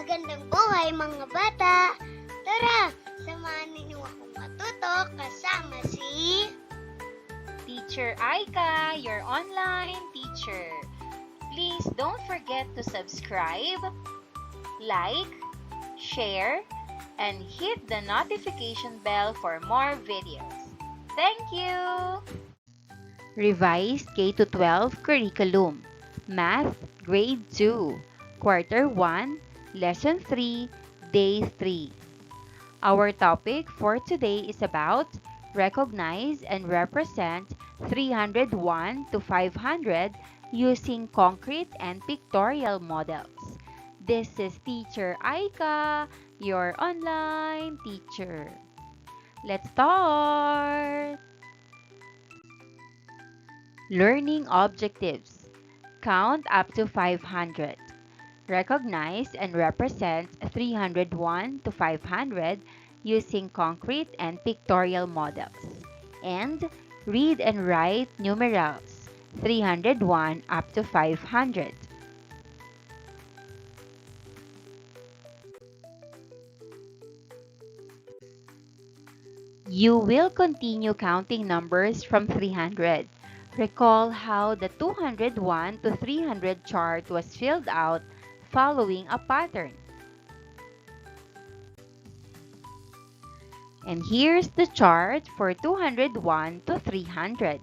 Magandang buhay mga bata! Tara, samahan ninyo akong matuto kasama si Teacher Aika, your online teacher. Please don't forget to subscribe, like, share, and hit the notification bell for more videos. Thank you! Revised K-12 Curriculum, Math, Grade 2, Quarter 1, Lesson 3, Day 3. Our topic for today is about recognize and represent 301 to 500 using concrete and pictorial models. This is Teacher Aika, your online teacher. Let's start! Learning objectives. Count up to 500. Recognize and represent 301 to 500 using concrete and pictorial models. And read and write numerals 301 up to 500. You will continue counting numbers from 300. Recall how the 201 to 300 chart was filled out following a pattern. And here's the chart for 201 to 300.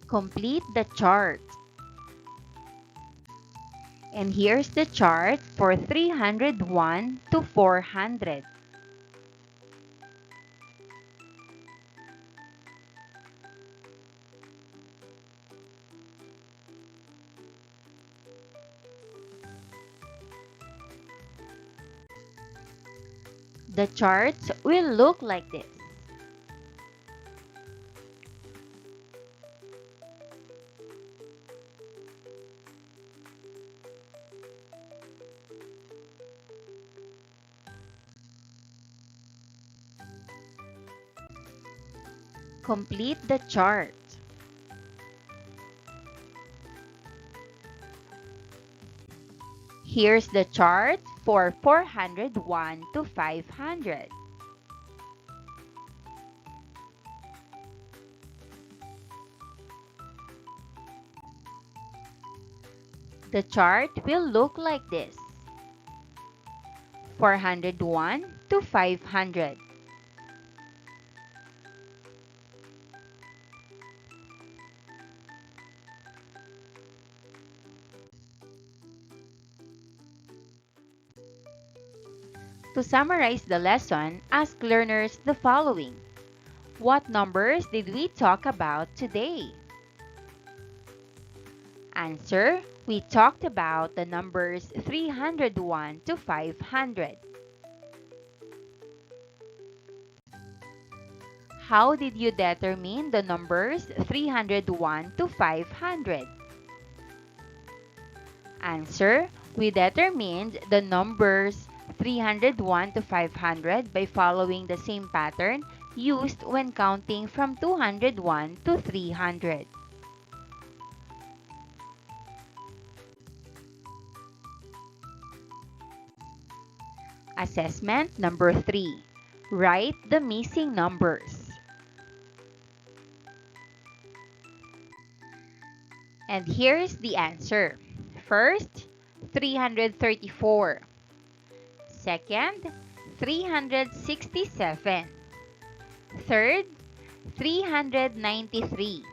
Complete the chart. And here's the chart for 301 to 400. The charts will look like this. Complete the chart. Here's the chart for 401 to 500. The chart will look like this. 401 to 500. To summarize the lesson, ask learners the following. What numbers did we talk about today? Answer, we talked about the numbers 301 to 500. How did you determine the numbers 301 to 500? Answer, we determined the numbers 301 to 500 by following the same pattern used when counting from 201 to 300. Assessment number 3. Write the missing numbers. And here's the answer. First, 334. Second, 367. Third, 393.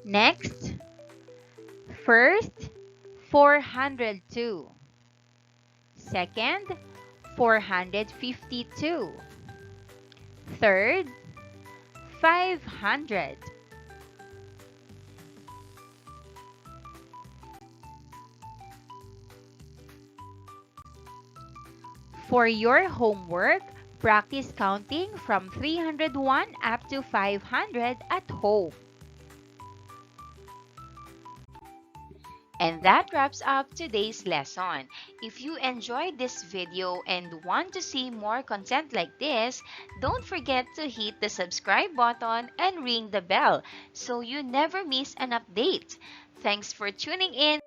Next, first, 402. Second, 452. Third, 500. For your homework, practice counting from 301 up to 500 at home. And that wraps up today's lesson. If you enjoyed this video and want to see more content like this, don't forget to hit the subscribe button and ring the bell so you never miss an update. Thanks for tuning in.